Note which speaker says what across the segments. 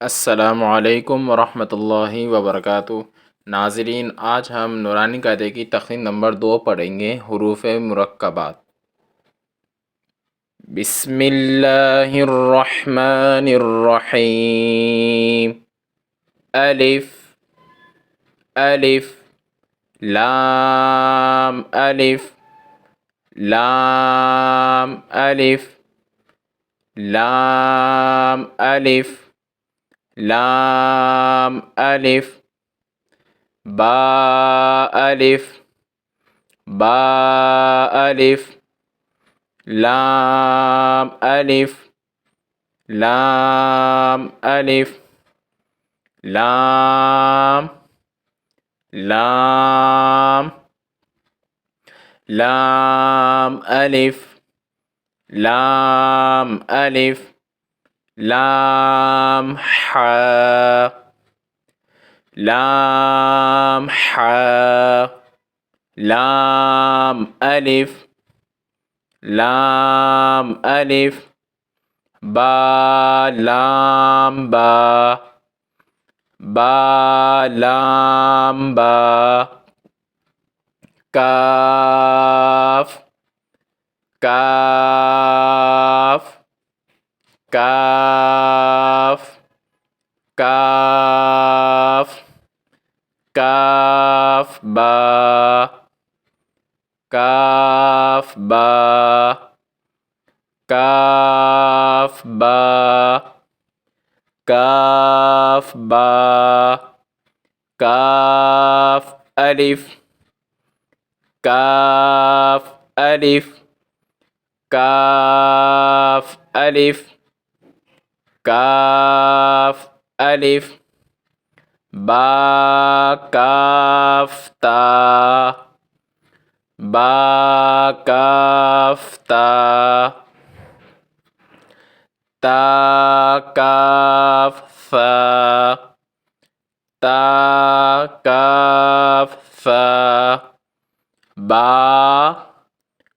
Speaker 1: अस्सलामुअलैकुम वरहमतुल्लाहि वबरकातुहू। नाज़रीन, आज हम नूरानी कायदे की तख़्मीन नंबर 2 पढ़ेंगे, हुरूफ़ मुरक्कबात। बिस्मिल्लाहिर्रहमानिर्रहीम। अलिफ अलिफ, लाम अलिफ, लाम अलिफ, लाम अलिफ, लाम अलिफ, बा अलिफ, बा अलिफ, लाम अलिफ, लाम अलिफ, लाम, लाम, लाम अलिफ, लाम अलिफ, लाम हा, लाम हा, लाम अलिफ, लाम अलिफ, बा लाम बा, बा लाम बा, काफ, काफ, काफ, काफ, काफ बा, काफ बा, काफ बा, काफ बा, काफ अलिफ, काफ अलिफ, काफ अलिफ, काफ अलिफ, बा काफ ता, बा काफ ता, ता काफ सा, ता काफ सा, बा,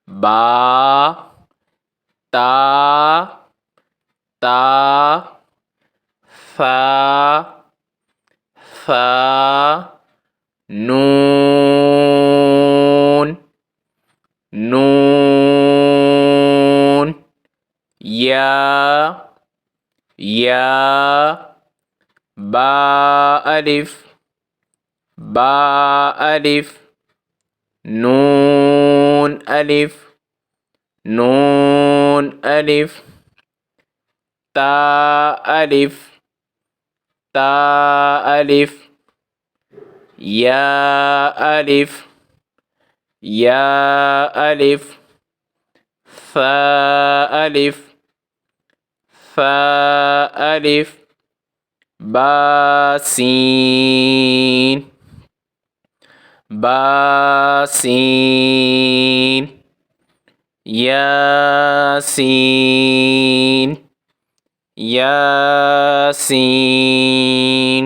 Speaker 1: बा, ता, ता, सा, सा, नून, नून, या, या, बा अलिफ, बा अलिफ, नून अलिफ, नून अलिफ, ता अलिफ, ता अलिफ, या अलिफ, या अलिफ, सा अलिफ, सा अलिफ, बा सीन, बा सीन, या सीन, या सीन।